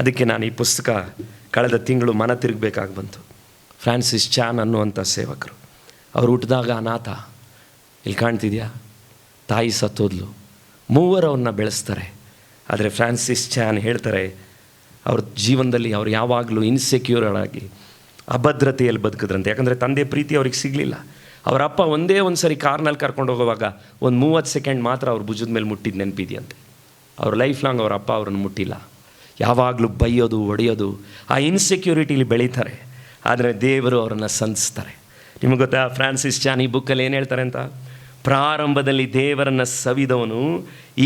ಅದಕ್ಕೆ ನಾನು ಈ ಪುಸ್ತಕ ಕಳೆದ ತಿಂಗಳು ಮನ ತಿರುಗಬೇಕಾಗಿ ಬಂತು. ಫ್ರಾನ್ಸಿಸ್ ಚಾನ್ ಅನ್ನುವಂಥ ಸೇವಕರು, ಅವರು ಹುಟ್ಟಿದಾಗ ಅನಾಥ, ಇಲ್ಲಿ ಕಾಣ್ತಿದ್ಯಾ, ತಾಯಿ ಸತ್ತೋದ್ಲು, ಮೂವರು ಅವ್ರನ್ನ ಬೆಳೆಸ್ತಾರೆ. ಆದರೆ ಫ್ರಾನ್ಸಿಸ್ ಚಾನ್ ಹೇಳ್ತಾರೆ, ಅವ್ರ ಜೀವನದಲ್ಲಿ ಅವ್ರು ಯಾವಾಗಲೂ ಇನ್ಸೆಕ್ಯೂರ್ ಆಗಿ ಅಭದ್ರತೆಯಲ್ಲಿ ಬದುಕಿದ್ರಂತೆ. ಯಾಕಂದರೆ ತಂದೆ ಪ್ರೀತಿ ಅವ್ರಿಗೆ ಸಿಗಲಿಲ್ಲ. ಅವರ ಅಪ್ಪ ಒಂದೇ ಒಂದು ಸರಿ ಕಾರ್ನಲ್ಲಿ ಕರ್ಕೊಂಡು ಹೋಗುವಾಗ ಒಂದು 30 ಸೆಕೆಂಡ್ ಮಾತ್ರ ಅವ್ರ ಭುಜದ ಮೇಲೆ ಮುಟ್ಟಿದ್ದು ನೆನಪಿದೆಯಂತೆ. ಅವ್ರ ಲೈಫ್ ಲಾಂಗ್ ಅವರ ಅಪ್ಪ ಅವ್ರನ್ನ ಮುಟ್ಟಿಲ್ಲ. ಯಾವಾಗಲೂ ಬೈಯೋದು, ಹೊಡೆಯೋದು, ಆ ಇನ್ಸೆಕ್ಯೂರಿಟಿಲಿ ಬೆಳೀತಾರೆ. ಆದರೆ ದೇವರು ಅವರನ್ನು ಸಂಧಿಸ್ತಾರೆ. ನಿಮಗೆ ಗೊತ್ತಾ, ಫ್ರಾನ್ಸಿಸ್ ಚಾನ್ ಈ ಬುಕ್ಕಲ್ಲಿ ಏನು ಹೇಳ್ತಾರೆ ಅಂತ? ಪ್ರಾರಂಭದಲ್ಲಿ ದೇವರನ್ನು ಸವಿದವನು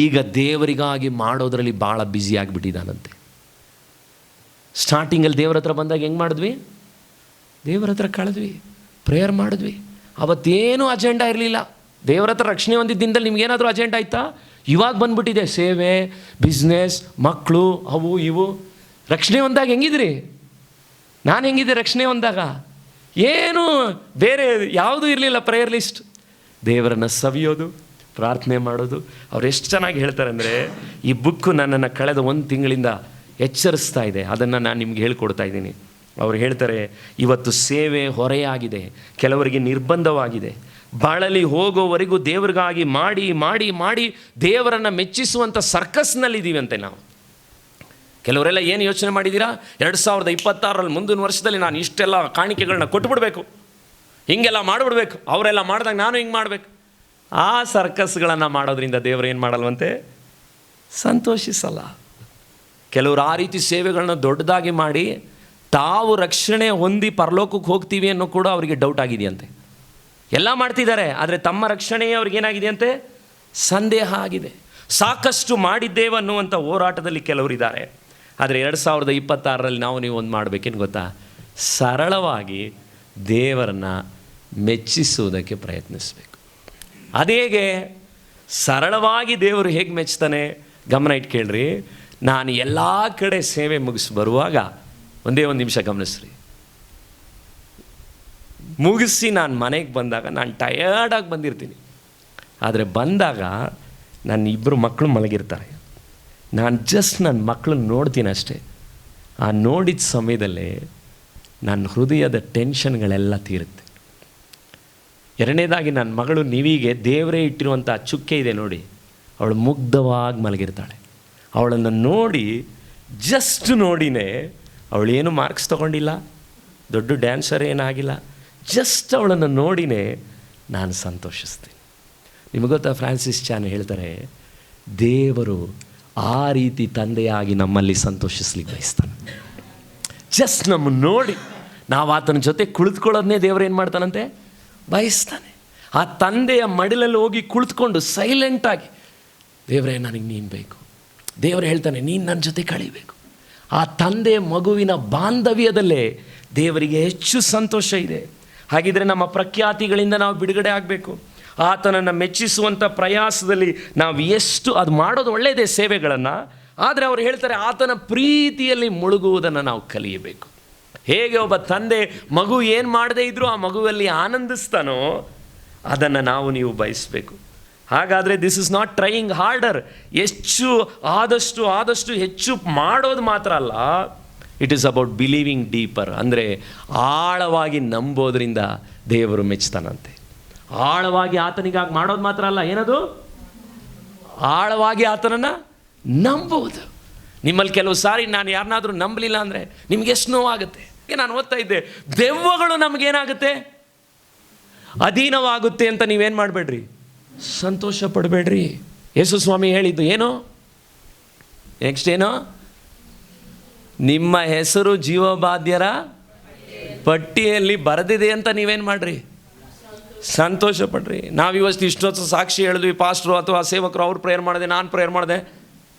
ಈಗ ದೇವರಿಗಾಗಿ ಮಾಡೋದರಲ್ಲಿ ಭಾಳ ಬ್ಯುಸಿ ಆಗಿಬಿಟ್ಟಿದ್ದಾನಂತೆ. ಸ್ಟಾರ್ಟಿಂಗಲ್ಲಿ ದೇವರ ಹತ್ರ ಬಂದಾಗ ಹೆಂಗೆ ಮಾಡಿದ್ವಿ? ದೇವರ ಹತ್ರ ಕಳೆದ್ವಿ, ಪ್ರೇಯರ್ ಮಾಡಿದ್ವಿ. ಅವತ್ತೇನೂ ಅಜೆಂಡಾ ಇರಲಿಲ್ಲ. ದೇವರ ಹತ್ರ ರಕ್ಷಣೆ ಹೊಂದಿದ್ದ ದಿನದಲ್ಲಿ ನಿಮ್ಗೇನಾದರೂ ಅಜೆಂಡಾ ಆಯಿತಾ? ಇವಾಗ ಬಂದುಬಿಟ್ಟಿದೆ ಸೇವೆ, ಬಿಸ್ನೆಸ್, ಮಕ್ಕಳು, ಅವು ಇವು. ರಕ್ಷಣೆ ಹೊಂದಾಗ ಹೆಂಗಿದ್ರಿ? ನಾನು ಹೆಂಗಿದ್ದೆ ರಕ್ಷಣೆ ಹೊಂದಾಗ? ಏನು ಬೇರೆ ಯಾವುದೂ ಇರಲಿಲ್ಲ. ಪ್ರೇಯರ್ ಲಿಸ್ಟ್, ದೇವರನ್ನು ಸವಿಯೋದು, ಪ್ರಾರ್ಥನೆ ಮಾಡೋದು. ಅವ್ರು ಎಷ್ಟು ಚೆನ್ನಾಗಿ ಹೇಳ್ತಾರೆ ಅಂದರೆ, ಈ ಬುಕ್ಕು ನನ್ನನ್ನು ಕಳೆದ 1 ತಿಂಗಳಿಂದ ಎಚ್ಚರಿಸ್ತಾ ಇದೆ. ಅದನ್ನು ನಾನು ನಿಮ್ಗೆ ಹೇಳ್ಕೊಡ್ತಾ ಇದ್ದೀನಿ. ಅವ್ರು ಹೇಳ್ತಾರೆ, ಇವತ್ತು ಸೇವೆ ಹೊರೆಯಾಗಿದೆ, ಕೆಲವರಿಗೆ ನಿರ್ಬಂಧವಾಗಿದೆ. ಬಾಳಲಿ ಹೋಗೋವರೆಗೂ ದೇವರಿಗಾಗಿ ಮಾಡಿ ಮಾಡಿ ಮಾಡಿ ದೇವರನ್ನು ಮೆಚ್ಚಿಸುವಂಥ ಸರ್ಕಸ್ನಲ್ಲಿದ್ದೀವಿ ಅಂತೆ ನಾವು. ಕೆಲವರೆಲ್ಲ ಏನು ಯೋಚನೆ ಮಾಡಿದ್ದೀರಾ? 2026ರಲ್ಲಿ ಮುಂದಿನ ವರ್ಷದಲ್ಲಿ ನಾನು ಇಷ್ಟೆಲ್ಲ ಕಾಣಿಕೆಗಳನ್ನ ಕೊಟ್ಟುಬಿಡ್ಬೇಕು, ಹಿಂಗೆಲ್ಲ ಮಾಡಿಬಿಡ್ಬೇಕು, ಅವರೆಲ್ಲ ಮಾಡಿದಾಗ ನಾನು ಹಿಂಗೆ ಮಾಡಬೇಕು. ಆ ಸರ್ಕಸ್ಗಳನ್ನು ಮಾಡೋದ್ರಿಂದ ದೇವರು ಏನು ಮಾಡಲ್ವಂತೆ? ಸಂತೋಷಿಸಲ್ಲ. ಕೆಲವರು ಆ ರೀತಿ ಸೇವೆಗಳನ್ನ ದೊಡ್ಡದಾಗಿ ಮಾಡಿ ತಾವು ರಕ್ಷಣೆ ಹೊಂದಿ ಪರಲೋಕಕ್ಕೆ ಹೋಗ್ತೀವಿ ಅನ್ನೋ ಕೂಡ ಅವರಿಗೆ ಡೌಟ್ ಆಗಿದೆಯಂತೆ. ಎಲ್ಲ ಮಾಡ್ತಿದ್ದಾರೆ, ಆದರೆ ತಮ್ಮ ರಕ್ಷಣೆಯೇ ಅವ್ರಿಗೇನಾಗಿದೆಯಂತೆ? ಸಂದೇಹ ಆಗಿದೆ. ಸಾಕಷ್ಟು ಮಾಡಿದ್ದೇವೆ ಅನ್ನುವಂಥ ಹೋರಾಟದಲ್ಲಿ ಕೆಲವರಿದ್ದಾರೆ. ಆದರೆ 2026ರಲ್ಲಿ ನೀವು ಒಂದು ಮಾಡಬೇಕೇನು ಗೊತ್ತಾ? ಸರಳವಾಗಿ ದೇವರನ್ನು ಮೆಚ್ಚಿಸುವುದಕ್ಕೆ ಪ್ರಯತ್ನಿಸಬೇಕು. ಅದೇಗೆ ಸರಳವಾಗಿ ದೇವರು ಹೇಗೆ ಮೆಚ್ತಾನೆ? ಗಮನ ಇಟ್ಟು ಕೇಳ್ರಿ. ನಾನು ಎಲ್ಲ ಕಡೆ ಸೇವೆ ಮುಗಿಸಿ ಬರುವಾಗ ಒಂದೇ ಒಂದು ನಿಮಿಷ ಗಮನಿಸ್ರಿ. ಮುಗಿಸಿ ನಾನು ಮನೆಗೆ ಬಂದಾಗ ನಾನು ಟಯರ್ಡಾಗಿ ಬಂದಿರ್ತೀನಿ. ಆದರೆ ಬಂದಾಗ ನನ್ನ 2 ಮಕ್ಕಳು ಮಲಗಿರ್ತಾರೆ. ನಾನು ಜಸ್ಟ್ ನನ್ನ ಮಕ್ಕಳನ್ನ ನೋಡ್ತೀನಿ ಅಷ್ಟೇ. ಆ ನೋಡಿದ ಸಮಯದಲ್ಲೇ ನನ್ನ ಹೃದಯದ ಟೆನ್ಷನ್ಗಳೆಲ್ಲ ತೀರುತ್ತೆ. ಎರಡನೇದಾಗಿ ನನ್ನ ಮಗಳು ನಿವಿಗೆ ದೇವರೇ ಇಟ್ಟಿರುವಂಥ ಚುಕ್ಕೆ ಇದೆ ನೋಡಿ, ಅವಳು ಮುಗ್ಧವಾಗಿ ಮಲಗಿರ್ತಾಳೆ. ಅವಳನ್ನು ನೋಡಿ, ಜಸ್ಟ್ ನೋಡಿನೇ, ಅವಳೇನು ಮಾರ್ಕ್ಸ್ ತೊಗೊಂಡಿಲ್ಲ, ದೊಡ್ಡ ಡ್ಯಾನ್ಸರ್ ಏನಾಗಿಲ್ಲ, ಜಸ್ಟ್ ಅವಳನ್ನು ನೋಡಿನೇ ನಾನು ಸಂತೋಷಿಸ್ತೀನಿ. ನಿಮಗೆ ಗೊತ್ತಾ, ಫ್ರಾನ್ಸಿಸ್ ಚಾನ್ ಹೇಳ್ತಾರೆ, ದೇವರು ಆ ರೀತಿ ತಂದೆಯಾಗಿ ನಮ್ಮಲ್ಲಿ ಸಂತೋಷಿಸ್ಲಿಕ್ಕೆ ಬಯಸ್ತಾನೆ. ಜಸ್ಟ್ ನಮ್ಮನ್ನು ನೋಡಿ ನಾವು ಆತನ ಜೊತೆ ಕುಳಿತುಕೊಳ್ಳೋದನ್ನೇ ದೇವರು ಏನು ಮಾಡ್ತಾನಂತೆ? ಬಯಸ್ತಾನೆ. ಆ ತಂದೆಯ ಮಡಿಲಲ್ಲಿ ಹೋಗಿ ಕುಳಿತುಕೊಂಡು ಸೈಲೆಂಟಾಗಿ, ದೇವರೇ ನನಗೆ ನೀನು ಬೇಕು. ದೇವರು ಹೇಳ್ತಾನೆ, ನೀನು ನನ್ನ ಜೊತೆ ಕಳೀಬೇಕು. ಆ ತಂದೆ ಮಗುವಿನ ಬಾಂಧವ್ಯದಲ್ಲೇ ದೇವರಿಗೆ ಹೆಚ್ಚು ಸಂತೋಷ ಇದೆ. ಹಾಗಿದ್ರೆ ನಮ್ಮ ಪ್ರಖ್ಯಾತಿಗಳಿಂದ ನಾವು ಬಿಡುಗಡೆ ಆಗಬೇಕು. ಆತನನ್ನು ಮೆಚ್ಚಿಸುವಂಥ ಪ್ರಯಾಸದಲ್ಲಿ ನಾವು ಎಷ್ಟು ಅದು ಮಾಡೋದು ಒಳ್ಳೆಯದೇ ಸೇವೆಗಳನ್ನು. ಆದರೆ ಅವರು ಹೇಳ್ತಾರೆ, ಆತನ ಪ್ರೀತಿಯಲ್ಲಿ ಮುಳುಗುವುದನ್ನು ನಾವು ಕಲಿಯಬೇಕು. ಹೇಗೆ ಒಬ್ಬ ತಂದೆ ಮಗು ಏನು ಮಾಡದೇ ಇದ್ದರೂ ಆ ಮಗುವಲ್ಲಿ ಆನಂದಿಸ್ತಾನೋ, ಅದನ್ನು ನೀವು ಬಯಸಬೇಕು. ಹಾಗಾದರೆ this is not trying order. ಆದಷ್ಟು ಹೆಚ್ಚು ಮಾಡೋದು ಮಾತ್ರ ಅಲ್ಲ, it is about believing deeper. ಅಂದರೆ ಆಳವಾಗಿ ನಂಬೋದ್ರಿಂದ ದೇವರು ಮೆಚ್ತಾನಂತೆ. ಆಳವಾಗಿ ಆತನಿಗಾಗಿ ಮಾಡೋದು ಮಾತ್ರ ಅಲ್ಲ, ಏನದು? ಆಳವಾಗಿ ಆತನನ್ನು ನಂಬುವುದು. ನಿಮ್ಮಲ್ಲಿ ಕೆಲವು ಸಾರಿ ನಾನು ಯಾರನ್ನಾದರೂ ನಂಬಲಿಲ್ಲ ಅಂದರೆ ನಿಮ್ಗೆ ಎಷ್ಟು ನೋವಾಗುತ್ತೆ. ನಾನು ಓದ್ತಾ ಇದ್ದೆ, ದೆವ್ವಗಳು ನಮಗೇನಾಗುತ್ತೆ? ಅಧೀನವಾಗುತ್ತೆ ಅಂತ ನೀವೇನು ಮಾಡಬೇಡ್ರಿ, ಸಂತೋಷ ಪಡಬೇಡ್ರಿ. ಯೇಸು ಸ್ವಾಮಿ ಹೇಳಿದ್ದು ಏನು? ನೆಕ್ಸ್ಟ್ ಏನು? ನಿಮ್ಮ ಹೆಸರು ಜೀವಬಾಧ್ಯರ ಪಟ್ಟಿಯಲ್ಲಿ ಬರೆದಿದೆ ಅಂತ ನೀವೇನು ಮಾಡ್ರಿ? ಸಂತೋಷ ಪಡ್ರಿ. ನಾವಿವತ್ತು ಇಷ್ಟೊತ್ತು ಸಾಕ್ಷಿ ಹೇಳಿದ್ವಿ, ಪಾಸ್ಟ್ರು ಅಥವಾ ಸೇವಕರು ಅವ್ರು ಪ್ರೇಯರ್ ಮಾಡಿದೆ, ನಾನು ಪ್ರೇಯರ್ ಮಾಡಿದೆ.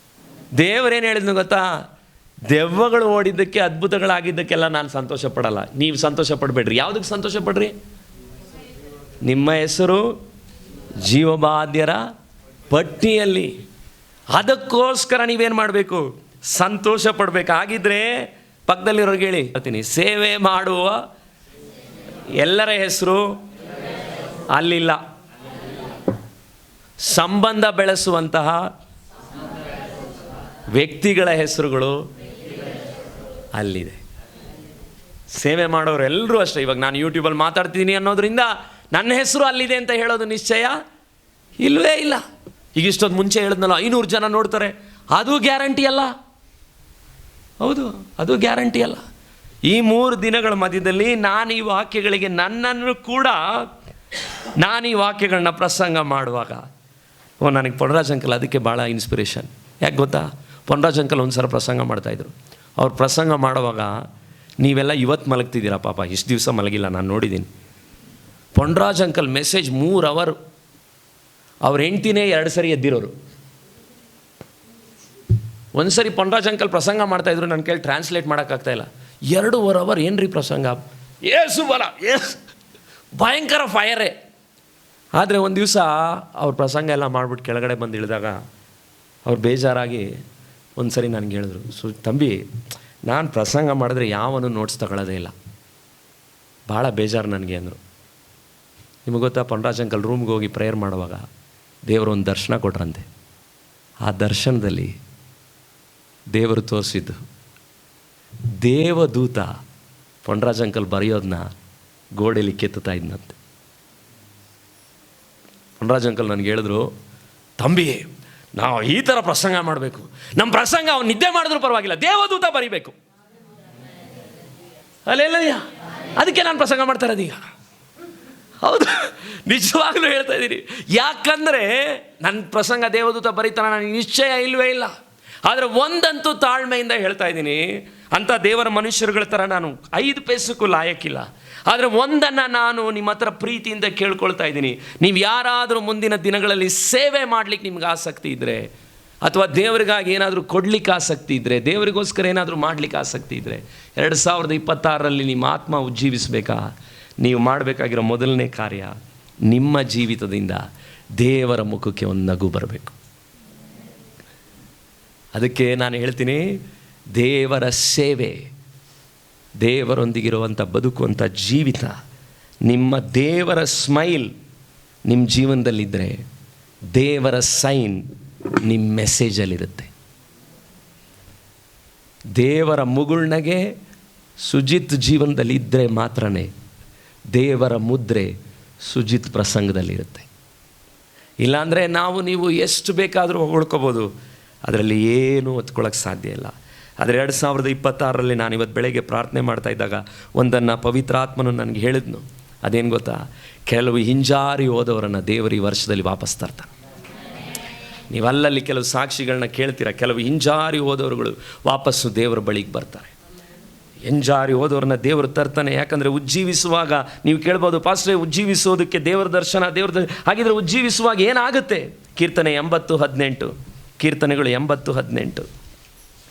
ದೇವರೇನು ಹೇಳಿದ್ನು ಗೊತ್ತಾ? ದೆವ್ವಗಳು ಓಡಿದ್ದಕ್ಕೆ, ಅದ್ಭುತಗಳಾಗಿದ್ದಕ್ಕೆಲ್ಲ ನಾನು ಸಂತೋಷ ಪಡಲ್ಲ. ನೀವು ಸಂತೋಷ ಪಡಬೇಡ್ರಿ. ಯಾವುದಕ್ಕೆ ಸಂತೋಷ ಪಡ್ರಿ? ನಿಮ್ಮ ಹೆಸರು ಜೀವಬಾಧ್ಯರ ಪಟ್ಟಿಯಲ್ಲಿ. ಅದಕ್ಕೋಸ್ಕರ ನೀವೇನು ಮಾಡಬೇಕು? ಸಂತೋಷ ಪಡಬೇಕು. ಹಾಗಿದ್ರೆ ಪಕ್ಕದಲ್ಲಿರೋರ್ಗೆ ಹೇಳಿ ಹೇಳ್ತೀನಿ, ಸೇವೆ ಮಾಡುವ ಎಲ್ಲರ ಹೆಸರು ಅಲ್ಲಿಲ್ಲ. ಸಂಬಂಧ ಬೆಳೆಸುವಂತಹ ವ್ಯಕ್ತಿಗಳ ಹೆಸರುಗಳು ಅಲ್ಲಿದೆ. ಸೇವೆ ಮಾಡೋರು ಎಲ್ಲರೂ ಅಷ್ಟೇ. ಇವಾಗ ನಾನು ಯೂಟ್ಯೂಬಲ್ಲಿ ಮಾತಾಡ್ತೀನಿ ಅನ್ನೋದ್ರಿಂದ ನನ್ನ ಹೆಸರು ಅಲ್ಲಿದೆ ಅಂತ ಹೇಳೋದು ನಿಶ್ಚಯ ಇಲ್ಲವೇ ಇಲ್ಲ. ಈಗ ಇಷ್ಟೊಂದು ಮುಂಚೆ ಹೇಳಿದ್ನಲ್ಲ 500 ಜನ ನೋಡ್ತಾರೆ, ಅದು ಗ್ಯಾರಂಟಿ ಅಲ್ಲ. ಹೌದು, ಅದು ಗ್ಯಾರಂಟಿ ಅಲ್ಲ. ಈ 3 ದಿನಗಳ ಮಧ್ಯದಲ್ಲಿ ನಾನು ಈ ವಾಕ್ಯಗಳಿಗೆ ನನ್ನನ್ನು ಕೂಡ ನಾನು ಈ ವಾಕ್ಯಗಳನ್ನ ಪ್ರಸಂಗ ಮಾಡುವಾಗ ನನಗೆ ಪೊನ್ರಾಜ್ ಅಂಕಲ್ ಅದಕ್ಕೆ ಭಾಳ ಇನ್ಸ್ಪಿರೇಷನ್. ಯಾಕೆ ಗೊತ್ತಾ, ಪೊನ್ರಾಜ್ ಅಂಕಲ್ ಒಂದು ಸಲ ಪ್ರಸಂಗ ಮಾಡ್ತಾಯಿದ್ರು. ಅವ್ರು ಪ್ರಸಂಗ ಮಾಡುವಾಗ ನೀವೆಲ್ಲ ಇವತ್ತು ಮಲಗ್ತಿದ್ದೀರಾ, ಪಾಪ ಇಷ್ಟು ದಿವಸ ಮಲಗಿಲ್ಲ, ನಾನು ನೋಡಿದ್ದೀನಿ. ಪೊನ್ರಾಜ್ ಅಂಕಲ್ ಮೆಸೇಜ್ 3 ಅವರ್, ಅವ್ರ ಹೆಂಡ್ತಿನೇ 2 ಸರಿ ಎದ್ದಿರೋರು. ಒಂದು ಸರಿ ಪೊನ್ರಾಜ್ ಅಂಕಲ್ ಪ್ರಸಂಗ ಮಾಡ್ತಾಯಿದ್ರು, ನನ್ನ ಕೈಲಿ ಟ್ರಾನ್ಸ್ಲೇಟ್ ಮಾಡೋಕ್ಕಾಗ್ತಾಯಿಲ್ಲ. 2.5 ಅವರ್ ಏನು ರೀ ಪ್ರಸಂಗ, ಏಸು ಬಲ ಏಸು ಭಯಂಕರ ಫೈರೇ. ಆದರೆ ಒಂದು ದಿವಸ ಅವ್ರ ಪ್ರಸಂಗ ಎಲ್ಲ ಮಾಡಿಬಿಟ್ಟು ಕೆಳಗಡೆ ಬಂದು ಇಳಿದಾಗ ಅವ್ರು ಬೇಜಾರಾಗಿ ಒಂದು ಸರಿ ನನಗೆ ಹೇಳಿದ್ರು, ತಂಬಿ ನಾನು ಪ್ರಸಂಗ ಮಾಡಿದ್ರೆ ಯಾವನು ನೋಟ್ಸ್ ತಗೊಳ್ಳೋದೇ ಇಲ್ಲ, ಭಾಳ ಬೇಜಾರು ನನಗೆ ಅಂದರು. ನಿಮಗೆ ಗೊತ್ತಾ, ಪೊನ್ರಾಜ್ ಅಂಕಲ್ ರೂಮ್ಗೆ ಹೋಗಿ ಪ್ರೇಯರ್ ಮಾಡುವಾಗ ದೇವರು ಒಂದು ದರ್ಶನ ಕೊಟ್ರಂತೆ. ಆ ದರ್ಶನದಲ್ಲಿ ದೇವರು ತೋರಿಸಿದ್ದು ದೇವದೂತ ಪೊನ್ರಾಜ್ ಅಂಕಲ್ ಬರೆಯೋದನ್ನ ಗೋಡೆಯಲ್ಲಿ ಕೆತ್ತುತ್ತಾ ಇದ್ದಂತೆ. ಪೊನ್ರಾಜ್ ಅಂಕಲ್ ನನಗೆ ಹೇಳಿದ್ರು, ತಂಬಿ ನಾವು ಈ ಥರ ಪ್ರಸಂಗ ಮಾಡಬೇಕು, ನಮ್ಮ ಪ್ರಸಂಗ ಅವ್ನು ನಿದ್ದೆ ಮಾಡಿದ್ರು ಪರವಾಗಿಲ್ಲ, ದೇವದೂತ ಬರಿಬೇಕು. ಅಲ್ಲೆಲ್ಲಯ್ಯ, ಅದಕ್ಕೆ ನಾನು ಪ್ರಸಂಗ ಮಾಡ್ತಾ ಇರೋದೀಗ. ಹೌದು, ನಿಜವಾಗ್ಲೂ ಹೇಳ್ತಾ ಇದ್ದೀನಿ. ಯಾಕಂದರೆ ನನ್ನ ಪ್ರಸಂಗ ದೇವದೂತ ಬರೀತಾನೆ ನನಗೆ ನಿಶ್ಚಯ ಇಲ್ಲವೇ ಇಲ್ಲ. ಆದರೆ ಒಂದಂತೂ ತಾಳ್ಮೆಯಿಂದ ಹೇಳ್ತಾ ಇದ್ದೀನಿ, ಅಂಥ ದೇವರ ಮನುಷ್ಯರುಗಳ ಥರ ನಾನು 5 ಪೈಸಕ್ಕೂ ಲಾಯಕ್ಕಿಲ್ಲ. ಆದರೆ ಒಂದನ್ನು ನಾನು ನಿಮ್ಮ ಹತ್ರ ಪ್ರೀತಿಯಿಂದ ಕೇಳ್ಕೊಳ್ತಾ ಇದ್ದೀನಿ, ನೀವು ಯಾರಾದರೂ ಮುಂದಿನ ದಿನಗಳಲ್ಲಿ ಸೇವೆ ಮಾಡಲಿಕ್ಕೆ ನಿಮ್ಗೆ ಆಸಕ್ತಿ ಇದ್ದರೆ, ಅಥವಾ ದೇವರಿಗಾಗಿ ಏನಾದರೂ ಕೊಡಲಿಕ್ಕೆ ಆಸಕ್ತಿ ಇದ್ದರೆ, ದೇವರಿಗೋಸ್ಕರ ಏನಾದರೂ ಮಾಡಲಿಕ್ಕೆ ಆಸಕ್ತಿ ಇದ್ದರೆ, 2026ರಲ್ಲಿ ನಿಮ್ಮ ಆತ್ಮ ಉಜ್ಜೀವಿಸಬೇಕಾ, ನೀವು ಮಾಡಬೇಕಾಗಿರೋ ಮೊದಲನೇ ಕಾರ್ಯ, ನಿಮ್ಮ ಜೀವಿತದಿಂದ ದೇವರ ಮುಖಕ್ಕೆ ಒಂದು ನಗು ಬರಬೇಕು. ಅದಕ್ಕೆ ನಾನು ಹೇಳ್ತೀನಿ, ದೇವರ ಸೇವೆ, ದೇವರೊಂದಿಗಿರುವಂಥ ಬದುಕುವಂಥ ಜೀವಿತ, ನಿಮ್ಮ ದೇವರ ಸ್ಮೈಲ್ ನಿಮ್ಮ ಜೀವನದಲ್ಲಿದ್ದರೆ ದೇವರ ಸೈನ್ ನಿಮ್ಮ ಮೆಸೇಜಲ್ಲಿರುತ್ತೆ. ದೇವರ ಮುಗುಳ್ನಗೆ ಸುಜಿತ್ ಜೀವನದಲ್ಲಿ ಇದ್ದರೆ ಮಾತ್ರನೇ ದೇವರ ಮುದ್ರೆ ಸುಜಿತ್ ಪ್ರಸಂಗದಲ್ಲಿರುತ್ತೆ. ಇಲ್ಲಾಂದರೆ ನಾವು ನೀವು ಎಷ್ಟು ಬೇಕಾದರೂ ಹೊಗಳ್ಕೋಬೋದು, ಅದರಲ್ಲಿ ಏನೂ ಹೊತ್ಕೊಳ್ಳೋಕ್ಕೆ ಸಾಧ್ಯ ಇಲ್ಲ. ಆದರೆ 2026ರಲ್ಲಿ ನಾನು ಇವತ್ತು ಬೆಳಗ್ಗೆ ಪ್ರಾರ್ಥನೆ ಮಾಡ್ತಾ ಇದ್ದಾಗ ಒಂದನ್ನು ಪವಿತ್ರಾತ್ಮನು ನನಗೆ ಹೇಳಿದ್ನು. ಅದೇನು ಗೊತ್ತಾ, ಕೆಲವು ಹಿಂಜಾರಿ ಹೋದವರನ್ನು ದೇವರು ಈ ವರ್ಷದಲ್ಲಿ ವಾಪಸ್ ತರ್ತಾನೆ. ನೀವು ಅಲ್ಲಲ್ಲಿ ಕೆಲವು ಸಾಕ್ಷಿಗಳನ್ನ ಕೇಳ್ತೀರ, ಕೆಲವು ಹಿಂಜಾರಿ ಹೋದವರುಗಳು ವಾಪಸ್ಸು ದೇವರ ಬಳಿಗೆ ಬರ್ತಾರೆ. ಹಿಂಜಾರಿ ಹೋದವ್ರನ್ನ ದೇವರು ತರ್ತಾನೆ. ಯಾಕಂದರೆ ಉಜ್ಜೀವಿಸುವಾಗ ನೀವು ಕೇಳ್ಬೋದು, ಪಾಸ್ಟ್ರೇ ಉಜ್ಜೀವಿಸೋದಕ್ಕೆ ದೇವರ ದರ್ಶನ, ಹಾಗಿದ್ರೆ ಉಜ್ಜೀವಿಸುವಾಗ ಏನಾಗುತ್ತೆ? ಕೀರ್ತನೆ 80:18, ಕೀರ್ತನೆಗಳು 80:18.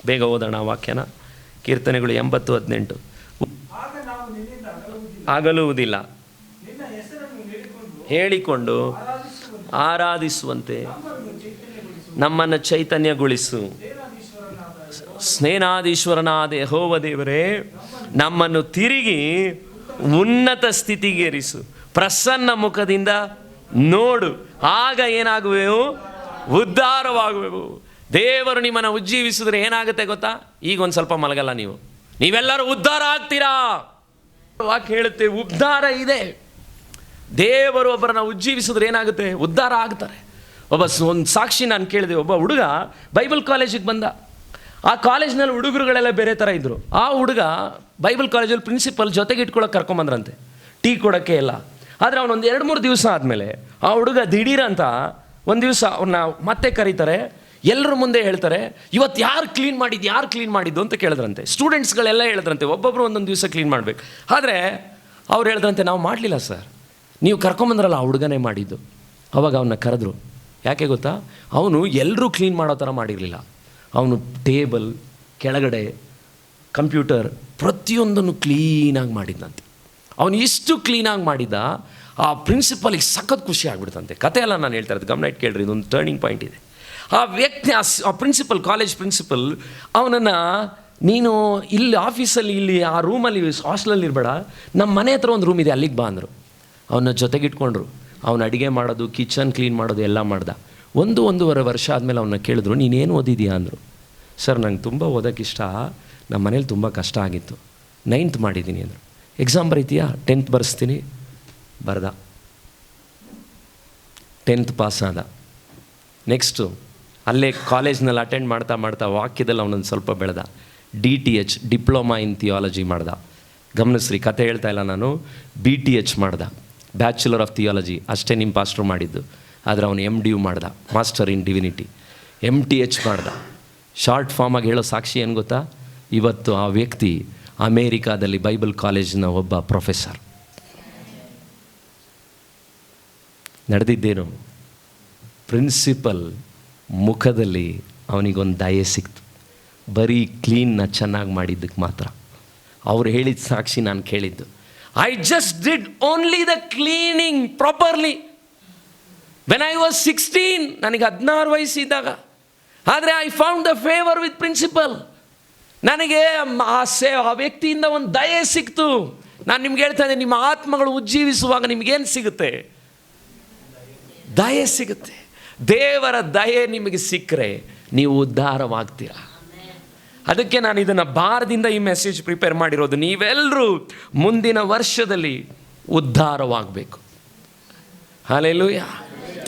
ಬೇಗ ಓದೋಣ ವಾಕ್ಯನ. ಕೀರ್ತನೆಗಳು 80:18. ಆಗಲುವುದಿಲ್ಲ, ಹೇಳಿಕೊಂಡು ಆರಾಧಿಸುವಂತೆ ನಮ್ಮನ್ನು ಚೈತನ್ಯಗೊಳಿಸು. ಸ್ನೇಹಾಧೀಶ್ವರನಾದ ಯೆಹೋವ ದೇವರೇ, ನಮ್ಮನ್ನು ತಿರುಗಿ ಉನ್ನತ ಸ್ಥಿತಿಗೇರಿಸು, ಪ್ರಸನ್ನ ಮುಖದಿಂದ ನೋಡು, ಆಗ ಏನಾಗುವೆವು? ಉದ್ಧಾರವಾಗುವೆವು. ದೇವರು ನಿಮ್ಮನ್ನು ಉಜ್ಜೀವಿಸಿದ್ರೆ ಏನಾಗುತ್ತೆ ಗೊತ್ತಾ? ಈಗ ಒಂದು ಸ್ವಲ್ಪ ಮಲಗಲ್ಲ, ನೀವೆಲ್ಲರೂ ಉದ್ಧಾರ ಆಗ್ತೀರಾ. ವಾಕ್ಯ ಹೇಳುತ್ತೆ ಉದ್ಧಾರ ಇದೆ. ದೇವರು ಒಬ್ಬರನ್ನ ಉಜ್ಜೀವಿಸಿದ್ರೆ ಏನಾಗುತ್ತೆ? ಉದ್ಧಾರ ಆಗ್ತಾರೆ. ಒಂದು ಸಾಕ್ಷಿ ನಾನು ಕೇಳಿದೆ. ಒಬ್ಬ ಹುಡುಗ ಬೈಬಲ್ ಕಾಲೇಜಿಗೆ ಬಂದ. ಆ ಕಾಲೇಜ್ನಲ್ಲಿ ಹುಡುಗರುಗಳೆಲ್ಲ ಬೇರೆ ಥರ ಇದ್ದರು. ಆ ಹುಡುಗ ಬೈಬಲ್ ಕಾಲೇಜಲ್ಲಿ ಪ್ರಿನ್ಸಿಪಲ್ ಜೊತೆಗೆ ಇಟ್ಕೊಳ್ಳೋಕೆ ಕರ್ಕೊಂಬಂದ್ರಂತೆ, ಟೀ ಕೊಡೋಕ್ಕೆ ಎಲ್ಲ. ಆದರೆ ಅವನೊಂದು 2-3 ದಿವಸ ಆದಮೇಲೆ ಆ ಹುಡುಗ ದಿಢೀರಂತ ಒಂದು ದಿವಸ ಅವ್ರನ್ನ ಮತ್ತೆ ಕರೀತಾರೆ. ಎಲ್ಲರ ಮುಂದೆ ಹೇಳ್ತಾರೆ, ಇವತ್ತು ಯಾರು ಕ್ಲೀನ್ ಮಾಡಿದ್ದು ಅಂತ ಕೇಳಿದ್ರಂತೆ. ಸ್ಟೂಡೆಂಟ್ಸ್ಗಳೆಲ್ಲ ಹೇಳಿದ್ರಂತೆ, ಒಬ್ಬೊಬ್ಬರು ಒಂದೊಂದು ದಿವಸ ಕ್ಲೀನ್ ಮಾಡಬೇಕು. ಆದರೆ ಅವ್ರು ಹೇಳಿದ್ರಂತೆ, ನಾವು ಮಾಡಲಿಲ್ಲ ಸರ್, ನೀವು ಕರ್ಕೊಂಬಂದ್ರಲ್ಲ ಆ ಹುಡುಗನೇ ಮಾಡಿದ್ದು. ಅವಾಗ ಅವನ್ನ ಕರೆದ್ರು. ಯಾಕೆ ಗೊತ್ತಾ? ಅವನು ಎಲ್ಲರೂ ಕ್ಲೀನ್ ಮಾಡೋ ಥರ ಮಾಡಿರಲಿಲ್ಲ. ಅವನು ಟೇಬಲ್ ಕೆಳಗಡೆ, ಕಂಪ್ಯೂಟರ್ ಪ್ರತಿಯೊಂದನ್ನು ಕ್ಲೀನಾಗಿ ಮಾಡಿದ್ದಂತೆ. ಅವನು ಇಷ್ಟು ಕ್ಲೀನಾಗಿ ಮಾಡಿದ್ದ, ಆ ಪ್ರಿನ್ಸಿಪಲಿಗೆ ಸಖತ್ ಖುಷಿ ಆಗಿಬಿಡ್ತಂತೆ. ಕತೆ ಎಲ್ಲ ನಾನು ಹೇಳ್ತಾ ಇರೋದು, ಗಮನ ಇಟ್ಟು ಕೇಳ್ರಿ, ಇದೊಂದು ಟರ್ನಿಂಗ್ ಪಾಯಿಂಟ್ ಇದೆ. ಆ ವ್ಯಕ್ತಿ, ಆ ಪ್ರಿನ್ಸಿಪಲ್, ಕಾಲೇಜ್ ಪ್ರಿನ್ಸಿಪಲ್ ಅವನನ್ನು, ನೀನು ಇಲ್ಲಿ ಆಫೀಸಲ್ಲಿ, ಇಲ್ಲಿ ಆ ರೂಮಲ್ಲಿ, ಹಾಸ್ಟೆಲಲ್ಲಿ ಇರಬೇಡ, ನಮ್ಮ ಮನೆ ಹತ್ರ ಒಂದು ರೂಮ್ ಇದೆ, ಅಲ್ಲಿಗೆ ಬಾ ಅಂದರು. ಅವನ ಜೊತೆಗಿಟ್ಕೊಂಡ್ರು. ಅವನು ಅಡುಗೆ ಮಾಡೋದು, ಕಿಚನ್ ಕ್ಲೀನ್ ಮಾಡೋದು ಎಲ್ಲ ಮಾಡ್ದ. 1-1.5 ವರ್ಷ ಆದಮೇಲೆ ಅವನ್ನ ಕೇಳಿದ್ರು, ನೀನೇನು ಓದಿದ್ಯಾ ಅಂದರು. ಸರ್, ನಂಗೆ ತುಂಬ ಓದೋಕ್ಕಿಷ್ಟ, ನಮ್ಮ ಮನೇಲಿ ತುಂಬ ಕಷ್ಟ ಆಗಿತ್ತು, 9th ಮಾಡಿದ್ದೀನಿ ಅಂದರು. ಎಕ್ಸಾಮ್ ಬರೀತೀಯಾ? 10th ಬರೆಸ್ತೀನಿ. ಬರ್ದ, 10th ಪಾಸ್ ಆದ. ನೆಕ್ಸ್ಟು ಅಲ್ಲೇ ಕಾಲೇಜ್ನಲ್ಲಿ ಅಟೆಂಡ್ ಮಾಡ್ತಾ ವಾಕ್ಯದಲ್ಲಿ ಅವನೊಂದು ಸ್ವಲ್ಪ ಬೆಳೆದ. DTH ಡಿಪ್ಲೊಮಾ ಇನ್ ಥಿಯಾಲಜಿ ಮಾಡ್ದ. ಗಮನಿಸ್ರಿ, ಕತೆ ಹೇಳ್ತಾ ಇಲ್ಲ ನಾನು. BTH ಮಾಡ್ದ, ಬ್ಯಾಚುಲರ್ ಆಫ್ ಥಿಯಾಲಜಿ. ಅಷ್ಟೇ ನಿಮ್ಮ ಪಾಸ್ಟ್ರು ಮಾಡಿದ್ದು. ಆದರೆ ಅವನು MDU ಮಾಡ್ದ, ಮಾಸ್ಟರ್ ಇನ್ ಡಿವಿನಿಟಿ. MTH ಮಾಡ್ದ. ಶಾರ್ಟ್ ಫಾರ್ಮಾಗಿ ಹೇಳೋ ಸಾಕ್ಷಿ ಏನು ಗೊತ್ತಾ? ಇವತ್ತು ಆ ವ್ಯಕ್ತಿ ಅಮೇರಿಕಾದಲ್ಲಿ ಬೈಬಲ್ ಕಾಲೇಜಿನ ಒಬ್ಬ ಪ್ರೊಫೆಸರ್. ನಡೆದಿದ್ದೇನು? ಪ್ರಿನ್ಸಿಪಲ್ ಮುಖದಲ್ಲಿ ಅವನಿಗೊಂದು ದಯೆ ಸಿಕ್ತು, ಬರೀ ಕ್ಲೀನ್ನ ಚೆನ್ನಾಗಿ ಮಾಡಿದ್ದಕ್ಕೆ ಮಾತ್ರ. ಅವ್ರು ಹೇಳಿದ ಸಾಕ್ಷಿ ನಾನು ಕೇಳಿದ್ದು. I just did only the cleaning properly when I was 16. ನನಗೆ 16 ವಯಸ್ಸಿದ್ದಾಗ. ಆದರೆ I found the favour with principal. ನನಗೆ ಆ ವ್ಯಕ್ತಿಯಿಂದ ಒಂದು ದಯೆ ಸಿಕ್ತು. ನಾನು ನಿಮ್ಗೆ ಹೇಳ್ತಾ ಇದ್ದೆ, ನಿಮ್ಮ ಆತ್ಮಗಳು ಉಜ್ಜೀವಿಸುವಾಗ ನಿಮಗೇನು ಸಿಗುತ್ತೆ? ದಯೆ ಸಿಗುತ್ತೆ. ದೇವರ ದಯೆ ನಿಮಗೆ ಸಿಕ್ಕರೆ ನೀವು ಉದ್ಧಾರವಾಗ್ತೀರ. ಅದಕ್ಕೆ ನಾನು ಇದನ್ನು ಭಾರದಿಂದ ಈ ಮೆಸೇಜ್ ಪ್ರಿಪೇರ್ ಮಾಡಿರೋದು. ನೀವೆಲ್ಲರೂ ಮುಂದಿನ ವರ್ಷದಲ್ಲಿ ಉದ್ಧಾರವಾಗಬೇಕು. ಹಲ್ಲೆಲೂಯಾ.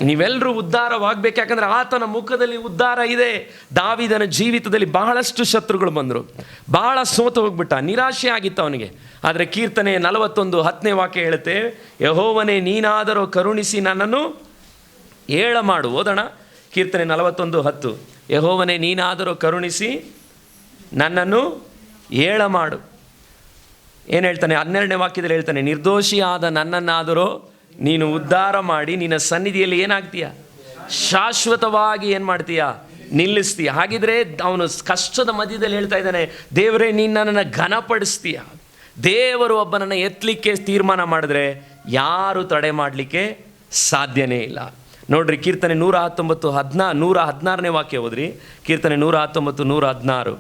ನೀವೆಲ್ಲರೂ ಉದ್ಧಾರವಾಗಬೇಕು. ಯಾಕಂದರೆ ಆತನ ಮುಖದಲ್ಲಿ ಉದ್ಧಾರ ಇದೆ. ದಾವೀದನ ಜೀವಿತದಲ್ಲಿ ಬಹಳಷ್ಟು ಶತ್ರುಗಳು ಬಂದರು, ಬಹಳ ಸೋತು ಹೋಗ್ಬಿಟ್ಟ, ನಿರಾಶೆ ಆಗಿತ್ತು ಅವನಿಗೆ. ಆದರೆ ಕೀರ್ತನೆ 41:10 ವಾಕ್ಯ ಹೇಳುತ್ತೆ, ಯೆಹೋವನೇ ನೀನಾದರೂ ಕರುಣಿಸಿ ನನ್ನನ್ನು ಏಳ ಮಾಡು. ಓದೋಣ, ಕೀರ್ತನೆ 41:10. ಯೆಹೋವನೇ ನೀನಾದರೂ ಕರುಣಿಸಿ ನನ್ನನ್ನು ಏಳ ಮಾಡು. ಏನು ಹೇಳ್ತಾನೆ? 12ನೇ ವಾಕ್ಯದಲ್ಲಿ ಹೇಳ್ತಾನೆ, ನಿರ್ದೋಷಿಯಾದ ನನ್ನನ್ನಾದರೂ ನೀನು ಉದ್ಧಾರ ಮಾಡಿ ನಿನ್ನ ಸನ್ನಿಧಿಯಲ್ಲಿ ಏನಾಗ್ತೀಯ? ಶಾಶ್ವತವಾಗಿ ಏನು ಮಾಡ್ತೀಯ? ನಿಲ್ಲಿಸ್ತೀಯ. ಹಾಗಿದ್ರೆ ಅವನು ಕಷ್ಟದ ಮಧ್ಯದಲ್ಲಿ ಹೇಳ್ತಾ ಇದ್ದಾನೆ, ದೇವರೇ ನೀನು ನನ್ನನ್ನು ಘನಪಡಿಸ್ತೀಯ. ದೇವರು ಒಬ್ಬನನ್ನು ಎತ್ತಲಿಕ್ಕೆ ತೀರ್ಮಾನ ಮಾಡಿದ್ರೆ ಯಾರು ತಡೆ ಮಾಡಲಿಕ್ಕೆ ಸಾಧ್ಯನೇ ಇಲ್ಲ. ನೋಡ್ರಿ, ಕೀರ್ತನೆ 119:116ನೇ ವಾಕ್ಯ ಓದ್ರಿ. ಕೀರ್ತನೆ 119:116.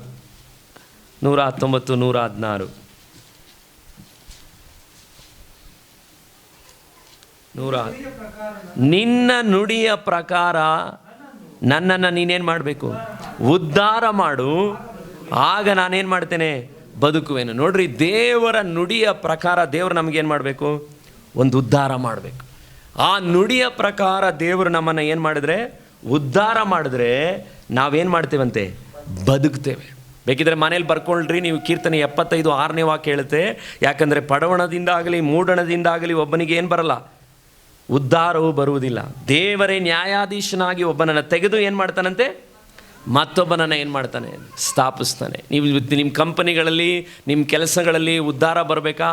ನಿನ್ನ ನುಡಿಯ ಪ್ರಕಾರ ನನ್ನನ್ನು ನೀನೇನು ಮಾಡಬೇಕು? ಉದ್ಧಾರ ಮಾಡು, ಆಗ ನಾನೇನು ಮಾಡ್ತೇನೆ? ಬದುಕುವೆನು. ನೋಡ್ರಿ, ದೇವರ ನುಡಿಯ ಪ್ರಕಾರ ದೇವರು ನಮಗೇನು ಮಾಡಬೇಕು? ಒಂದು ಉದ್ಧಾರ ಮಾಡಬೇಕು. ಆ ನುಡಿಯ ಪ್ರಕಾರ ದೇವರು ನಮ್ಮನ್ನು ಏನು ಮಾಡಿದ್ರೆ? ಉದ್ಧಾರ ಮಾಡಿದ್ರೆ ನಾವೇನು ಮಾಡ್ತೇವಂತೆ? ಬದುಕ್ತೇವೆ. ಬೇಕಿದ್ರೆ ಮನೇಲಿ ಬರ್ಕೊಳ್ರಿ ನೀವು. ಕೀರ್ತನೆ 75:6ನೇ ವಾಕ್ಯ ಹೇಳುತ್ತೆ, ಯಾಕಂದರೆ ಪಡವಣದಿಂದಾಗಲಿ ಮೂಡಣದಿಂದಾಗಲಿ ಒಬ್ಬನಿಗೆ ಏನು ಬರಲ್ಲ? ಉದ್ಧಾರವು ಬರುವುದಿಲ್ಲ. ದೇವರೇ ನ್ಯಾಯಾಧೀಶನಾಗಿ ಒಬ್ಬನನ್ನು ತೆಗೆದು ಏನು ಮಾಡ್ತಾನಂತೆ? ಮತ್ತೊಬ್ಬನನ್ನು ಏನು ಮಾಡ್ತಾನೆ? ಸ್ಥಾಪಿಸ್ತಾನೆ. ನೀವು ನಿಮ್ಮ ಕಂಪನಿಗಳಲ್ಲಿ, ನಿಮ್ಮ ಕೆಲಸಗಳಲ್ಲಿ ಉದ್ಧಾರ ಬರಬೇಕಾ?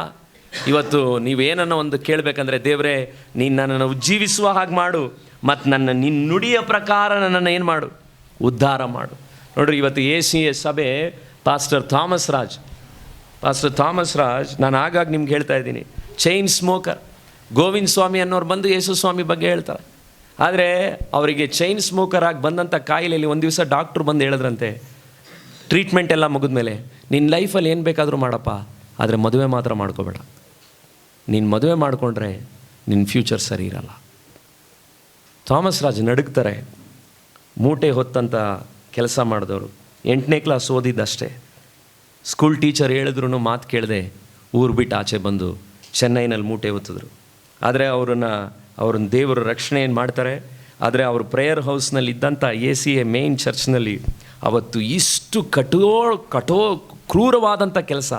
ಇವತ್ತು ನೀವೇನನ್ನು ಒಂದು ಕೇಳಬೇಕಂದ್ರೆ, ದೇವರೇ ನೀನು ನನ್ನನ್ನು ಉಜ್ಜೀವಿಸುವ ಹಾಗೆ ಮಾಡು, ಮತ್ತು ನಿನ್ನ ನುಡಿಯ ಪ್ರಕಾರ ನನ್ನನ್ನು ಏನು ಮಾಡು? ಉದ್ಧಾರ ಮಾಡು. ನೋಡ್ರಿ, ಇವತ್ತು ACA ಸಭೆ ಪಾಸ್ಟರ್ ಥಾಮಸ್ ರಾಜ್ ನಾನು ಆಗಾಗ ನಿಮ್ಗೆ ಹೇಳ್ತಾ ಇದ್ದೀನಿ, ಚೈನ್ ಸ್ಮೋಕರ್. ಗೋವಿಂದ ಸ್ವಾಮಿ ಅನ್ನೋರು ಬಂದು ಯೇಸು ಸ್ವಾಮಿ ಬಗ್ಗೆ ಹೇಳ್ತಾರೆ. ಆದರೆ ಅವರಿಗೆ ಚೈನ್ ಸ್ಮೋಕರ್ ಆಗಿ ಬಂದಂಥ ಕಾಯಿಲೆಯಲ್ಲಿ ಒಂದು ದಿವಸ ಡಾಕ್ಟ್ರು ಬಂದು ಹೇಳಿದ್ರಂತೆ, ಟ್ರೀಟ್ಮೆಂಟ್ ಎಲ್ಲ ಮುಗಿದ್ಮೇಲೆ, ನಿನ್ನ ಲೈಫಲ್ಲಿ ಏನು ಬೇಕಾದರೂ ಮಾಡಪ್ಪ, ಆದರೆ ಮದುವೆ ಮಾತ್ರ ಮಾಡ್ಕೋಬೇಡ. ನೀನು ಮದುವೆ ಮಾಡಿಕೊಂಡ್ರೆ ನಿನ್ನ ಫ್ಯೂಚರ್ ಸರಿ ಇರಲ್ಲ. ಥಾಮಸ್ ರಾಜ್ ನಡುಗ್ತಾರೆ. ಮೂಟೆ ಹೊತ್ತಂಥ ಕೆಲಸ ಮಾಡಿದವರು, 8ನೇ ಕ್ಲಾಸ್ ಓದಿದ್ದಷ್ಟೇ. ಸ್ಕೂಲ್ ಟೀಚರ್ ಹೇಳಿದ್ರು ಮಾತು ಕೇಳದೆ ಊರು ಬಿಟ್ಟು ಆಚೆ ಬಂದು ಚೆನ್ನೈನಲ್ಲಿ ಮೂಟೆ ಹೊತ್ತಿದ್ರು. ಆದರೆ ಅವ್ರನ್ನ ದೇವರು ರಕ್ಷಣೆ ಏನು ಮಾಡ್ತಾರೆ. ಆದರೆ ಅವರು ಪ್ರೇಯರ್ ಹೌಸ್ನಲ್ಲಿ ಇದ್ದಂಥ ACA ಮೇನ್ ಚರ್ಚ್ನಲ್ಲಿ ಅವತ್ತು ಇಷ್ಟು ಕ್ರೂರವಾದಂಥ ಕೆಲಸ.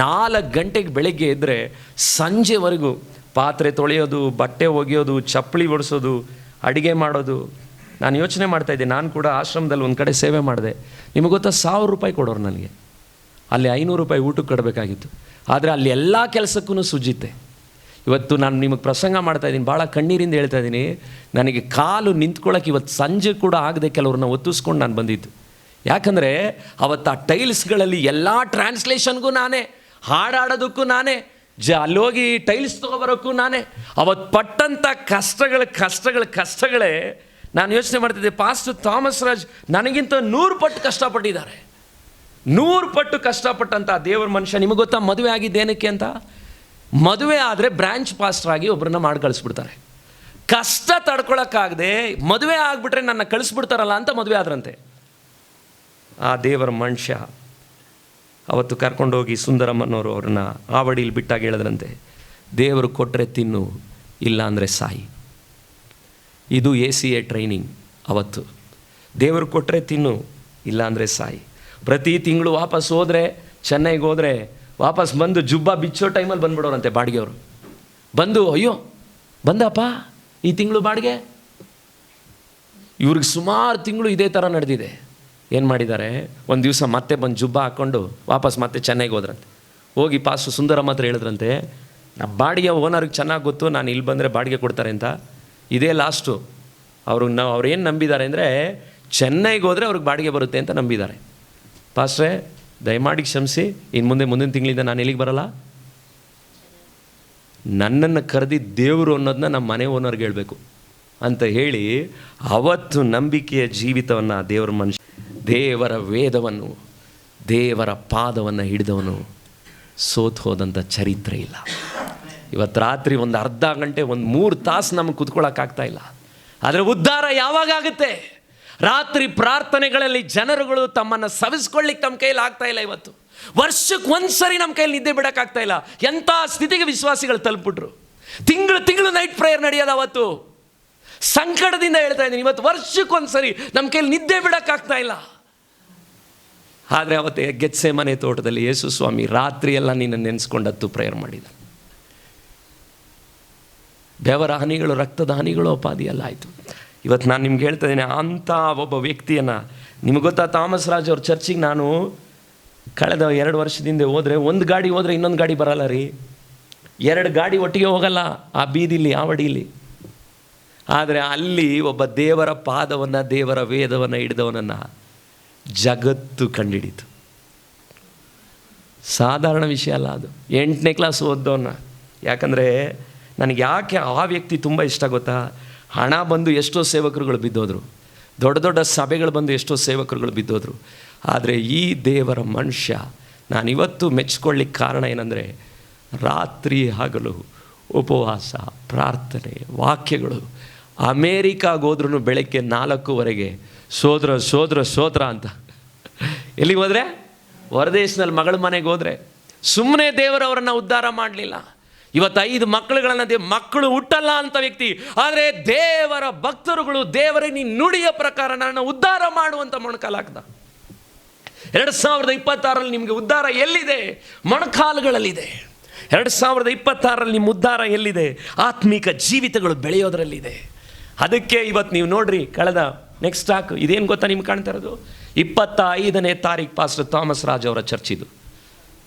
4 ಗಂಟೆಗೆ ಬೆಳಗ್ಗೆ ಎದ್ದರೆ ಸಂಜೆವರೆಗೂ ಪಾತ್ರೆ ತೊಳೆಯೋದು, ಬಟ್ಟೆ ಒಗೆಯೋದು, ಚಪ್ಪಲಿ ಒಡಿಸೋದು, ಅಡುಗೆ ಮಾಡೋದು. ನಾನು ಯೋಚನೆ ಮಾಡ್ತಾಯಿದ್ದೆ, ನಾನು ಕೂಡ ಆಶ್ರಮದಲ್ಲಿ ಒಂದು ಕಡೆ ಸೇವೆ ಮಾಡಿದೆ. ನಿಮಗೆ ಗೊತ್ತಾ, 1000 ರೂಪಾಯಿ ಕೊಡೋರು ನನಗೆ. ಅಲ್ಲಿ 500 ರೂಪಾಯಿ ಊಟಕ್ಕೆ ಕೊಡಬೇಕಾಗಿತ್ತು. ಆದರೆ ಅಲ್ಲಿ ಎಲ್ಲ ಕೆಲಸಕ್ಕೂ ಸುಜಿತೆ. ಇವತ್ತು ನಾನು ನಿಮಗೆ ಪ್ರಸಂಗ ಮಾಡ್ತಾಯಿದ್ದೀನಿ, ಭಾಳ ಕಣ್ಣೀರಿಂದ ಹೇಳ್ತಾ ಇದ್ದೀನಿ. ನನಗೆ ಕಾಲು ನಿಂತ್ಕೊಳ್ಳೋಕೆ ಇವತ್ತು ಸಂಜೆ ಕೂಡ ಆಗದೆ ಕೆಲವ್ರನ್ನ ಒತ್ತಿಸ್ಕೊಂಡು ನಾನು ಬಂದಿದ್ದು. ಯಾಕಂದರೆ ಅವತ್ತು ಆ ಟೈಲ್ಸ್ಗಳಲ್ಲಿ ಎಲ್ಲ ಟ್ರಾನ್ಸ್ಲೇಷನ್ಗೂ ನಾನೇ, ಹಾಡಾಡೋದಕ್ಕೂ ನಾನೇ, ಅಲ್ಲೋಗಿ ಟೈಲ್ಸ್ ತೊಗೊಬರೋಕ್ಕೂ ನಾನೇ. ಅವತ್ತು ಪಟ್ಟಂಥ ಕಷ್ಟಗಳೇ. ನಾನು ಯೋಚನೆ ಮಾಡ್ತಿದ್ದೆ, ಪಾಸ್ಟರ್ ಥಾಮಸ್ ರಾಜ್ ನನಗಿಂತ 100 ಪಟ್ಟು ಕಷ್ಟಪಟ್ಟಿದ್ದಾರೆ. 100 ಪಟ್ಟು ಕಷ್ಟಪಟ್ಟಂಥ ದೇವರ ಮನುಷ್ಯ. ನಿಮಗೆ ಗೊತ್ತಾ ಮದುವೆ ಆಗಿದ್ದೇನಕ್ಕೆ ಅಂತ? ಮದುವೆ ಆದರೆ ಬ್ರ್ಯಾಂಚ್ ಪಾಸ್ಟರ್ ಆಗಿ ಒಬ್ಬರನ್ನ ಮಾಡಿ ಕಳಿಸ್ಬಿಡ್ತಾರೆ. ಕಷ್ಟ ತಡ್ಕೊಳಕ್ಕಾಗದೆ ಮದುವೆ ಆಗಿಬಿಟ್ರೆ ನನ್ನ ಕಳಿಸ್ಬಿಡ್ತಾರಲ್ಲ ಅಂತ ಮದುವೆ ಆದ್ರಂತೆ. ಆ ದೇವರ ಮನುಷ್ಯ ಅವತ್ತು ಕರ್ಕೊಂಡೋಗಿ ಸುಂದರಮ್ಮನವರು ಅವ್ರನ್ನ ಆವಡಿಲಿ ಬಿಟ್ಟಾಗ ಹೇಳಿದ್ರಂತೆ, ದೇವರು ಕೊಟ್ಟರೆ ತಿನ್ನು, ಇಲ್ಲ ಅಂದರೆ ಸಾಯಿ. ಇದು ACA ಟ್ರೈನಿಂಗ್. ಅವತ್ತು ದೇವರು ಕೊಟ್ಟರೆ ತಿನ್ನು, ಇಲ್ಲ ಅಂದರೆ ಸಾಯಿ. ಪ್ರತಿ ತಿಂಗಳು ವಾಪಸ್ ಹೋದರೆ, ಚೆನ್ನೈಗೆ ಹೋದರೆ ವಾಪಸ್ ಬಂದು ಜುಬ್ಬ ಬಿಚ್ಚೋ ಟೈಮಲ್ಲಿ ಬಂದ್ಬಿಡೋರಂತೆ ಬಾಡಿಗೆಯವರು. ಬಂದು, ಅಯ್ಯೋ ಬಂದಪ್ಪ ಈ ತಿಂಗಳು ಬಾಡಿಗೆ. ಇವ್ರಿಗೆ ಸುಮಾರು ತಿಂಗಳು ಇದೇ ಥರ ನಡೆದಿದೆ. ಏನು ಮಾಡಿದ್ದಾರೆ, ಒಂದು ದಿವಸ ಮತ್ತೆ ಬಂದು ಜುಬ್ಬ ಹಾಕ್ಕೊಂಡು ವಾಪಸ್ ಮತ್ತೆ ಚೆನ್ನೈಗೆ ಹೋದ್ರಂತೆ. ಹೋಗಿ ಪಾಸ್ಟರ್ ಸುಂದರಮ್ಮ ಹತ್ರ ಹೇಳಿದ್ರಂತೆ, ನಮ್ಮ ಬಾಡಿಗೆ ಓನರ್ಗೆ ಚೆನ್ನಾಗಿ ಗೊತ್ತು ನಾನು ಇಲ್ಲಿ ಬಂದರೆ ಬಾಡಿಗೆ ಕೊಡ್ತಾರೆ ಅಂತ. ಇದೇ ಲಾಸ್ಟು. ಅವ್ರೇನು ನಂಬಿದ್ದಾರೆ ಅಂದರೆ ಚೆನ್ನೈಗೆ ಹೋದರೆ ಅವ್ರಿಗೆ ಬಾಡಿಗೆ ಬರುತ್ತೆ ಅಂತ ನಂಬಿದ್ದಾರೆ. ಪಾಸ್ಟ್ರೇ ದಯಮಾಡಿ ಕ್ಷಮಿಸಿ, ಇನ್ನು ಮುಂದಿನ ತಿಂಗಳಿಂದ ನಾನು ಎಲ್ಲಿಗೆ ಬರಲ್ಲ, ನನ್ನನ್ನು ಕರೆದಿದ್ದ ದೇವರು ಅನ್ನೋದನ್ನ ನಮ್ಮ ಮನೆ ಓನರ್ಗೆ ಹೇಳಬೇಕು ಅಂತ ಹೇಳಿ ಅವತ್ತು ನಂಬಿಕೆಯ ಜೀವಿತವನ್ನು ದೇವರ ವೇದವನ್ನು, ದೇವರ ಪಾದವನ್ನು ಹಿಡಿದವನು ಸೋತು ಹೋದಂಥ ಚರಿತ್ರೆ ಇಲ್ಲ. ಇವತ್ತು ರಾತ್ರಿ ಒಂದು ಅರ್ಧ ಗಂಟೆ, ಒಂದು 3 ತಾಸು ನಮಗೆ ಕೂತ್ಕೊಳ್ಳೋಕ್ಕಾಗ್ತಾ ಇಲ್ಲ. ಆದರೆ ಉದ್ಧಾರ ಯಾವಾಗ ಆಗುತ್ತೆ? ರಾತ್ರಿ ಪ್ರಾರ್ಥನೆಗಳಲ್ಲಿ ಜನರುಗಳು ತಮ್ಮನ್ನು ಸವಿಸ್ಕೊಳ್ಳಿಕ್ಕೆ ನಮ್ಮ ಕೈಯಲ್ಲಿ ಆಗ್ತಾ ಇಲ್ಲ. ಇವತ್ತು ವರ್ಷಕ್ಕೆ ಒಂದ್ಸರಿ ನಮ್ಮ ಕೈಯಲ್ಲಿ ನಿದ್ದೆ ಬಿಡೋಕ್ಕಾಗ್ತಾ ಇಲ್ಲ. ಎಂಥ ಸ್ಥಿತಿಗೆ ವಿಶ್ವಾಸಿಗಳು ತಲುಪಿಬಿಟ್ರು. ತಿಂಗಳು ನೈಟ್ ಪ್ರೇಯರ್ ನಡೆಯೋದು. ಅವತ್ತು ಸಂಕಟದಿಂದ ಹೇಳ್ತಾ ಇದ್ದೀನಿ, ಇವತ್ತು ವರ್ಷಕ್ಕೊಂದ್ಸರಿ ನಮ್ಮ ಕೈಯಲ್ಲಿ ನಿದ್ದೆ ಬಿಡೋಕ್ಕಾಗ್ತಾ ಇಲ್ಲ. ಆದರೆ ಅವತ್ತೇ ಗೆತ್ಸೆಮನೆ ತೋಟದಲ್ಲಿ ಯೇಸು ಸ್ವಾಮಿ ರಾತ್ರಿ ಎಲ್ಲ ನಿನ್ನ ನೆನೆಸ್ಕೊಂಡತ್ತು ಪ್ರೇಯರ್ ಮಾಡಿದ. ಬೆವರ ಹನಿಗಳು, ರಕ್ತದ ಹನಿಗಳು ಅಪಾದಿಯಲ್ಲ ಆಯಿತು. ಇವತ್ತು ನಾನು ನಿಮ್ಗೆ ಹೇಳ್ತಾ ಇದ್ದೀನಿ, ಅಂಥ ಒಬ್ಬ ವ್ಯಕ್ತಿಯನ್ನು, ನಿಮ್ಗೆ ಗೊತ್ತಾ, ಥಾಮಸ್ ರಾಜ್ ಅವ್ರ ಚರ್ಚಿಗೆ ನಾನು ಕಳೆದ 2 ವರ್ಷದಿಂದ ಹೋದರೆ, ಒಂದು ಗಾಡಿ ಹೋದರೆ ಇನ್ನೊಂದು ಗಾಡಿ ಬರಲ್ಲ ರೀ. 2 ಗಾಡಿ ಒಟ್ಟಿಗೆ ಹೋಗಲ್ಲ ಆ ಬೀದಿಲಿ, ಆವಡಿಲಿ. ಆದರೆ ಅಲ್ಲಿ ಒಬ್ಬ ದೇವರ ಪಾದವನ್ನು, ದೇವರ ವೇದವನ್ನು ಹಿಡಿದವನನ್ನು ಜಗತ್ತು ಕಂಡಿಡಿತು. ಸಾಧಾರಣ ವಿಷಯ ಅಲ್ಲ ಅದು. 8ನೇ ಕ್ಲಾಸ್ ಓದ್ದವನ್ನ. ಯಾಕಂದರೆ ನನಗೆ ಯಾಕೆ ಆ ವ್ಯಕ್ತಿ ತುಂಬ ಇಷ್ಟ ಗೊತ್ತಾ? ಹಣ ಬಂದು ಎಷ್ಟೋ ಸೇವಕರುಗಳು ಬಿದ್ದೋದ್ರು, ದೊಡ್ಡ ದೊಡ್ಡ ಸಭೆಗಳು ಬಂದು ಎಷ್ಟೋ ಸೇವಕರುಗಳು ಬಿದ್ದೋದ್ರು. ಆದರೆ ಈ ದೇವರ ಮನುಷ್ಯ ನಾನಿವತ್ತು ಮೆಚ್ಚಿಕೊಳ್ಳಿಕ್ಕೆ ಕಾರಣ ಏನಂದರೆ, ರಾತ್ರಿ ಹಗಲು ಉಪವಾಸ, ಪ್ರಾರ್ಥನೆ, ವಾಕ್ಯಗಳು. ಅಮೇರಿಕಾಗೆ ಹೋದ್ರೂ ಬೆಳಗ್ಗೆ 4:15 ಸೋದ್ರ ಅಂತ. ಎಲ್ಲಿಗೆ ಹೋದರೆ? ಹೊರದೇಶದಲ್ಲಿ ಮಗಳ ಮನೆಗೆ ಹೋದರೆ. ಸುಮ್ಮನೆ ದೇವರವರನ್ನು ಉದ್ಧಾರ ಮಾಡಲಿಲ್ಲ. ಇವತ್ತು 5 ಮಕ್ಕಳುಗಳನ್ನು ಮಕ್ಕಳು ಹುಟ್ಟಲ್ಲ ಅಂತ ವ್ಯಕ್ತಿ, ಆದರೆ ದೇವರ ಭಕ್ತರುಗಳು ದೇವರ ನೀ ನುಡಿಯ ಪ್ರಕಾರ ನನ್ನ ಉದ್ಧಾರ ಮಾಡುವಂಥ ಮೊಣಕಾಲಾಗ್ದ. 2026ರಲ್ಲಿ ನಿಮಗೆ ಉದ್ಧಾರ ಎಲ್ಲಿದೆ? ಮೊಣಕಾಲುಗಳಲ್ಲಿದೆ. 2026ರಲ್ಲಿ ನಿಮ್ಮ ಉದ್ಧಾರ ಎಲ್ಲಿದೆ? ಆತ್ಮಿಕ ಜೀವಿತಗಳು ಬೆಳೆಯೋದ್ರಲ್ಲಿದೆ. ಅದಕ್ಕೆ ಇವತ್ತು ನೀವು ನೋಡ್ರಿ, ಕಳೆದ ನೆಕ್ಸ್ಟ್ ಟಾಕ್ ಇದೇನು ಗೊತ್ತಾ ನಿಮ್ಗೆ ಕಾಣ್ತಾ ಇರೋದು? 25ನೇ ತಾರೀಕು ಪಾಸ್ಟರ್ ಥಾಮಸ್ ರಾಜ್ ಅವರ ಚರ್ಚಿದು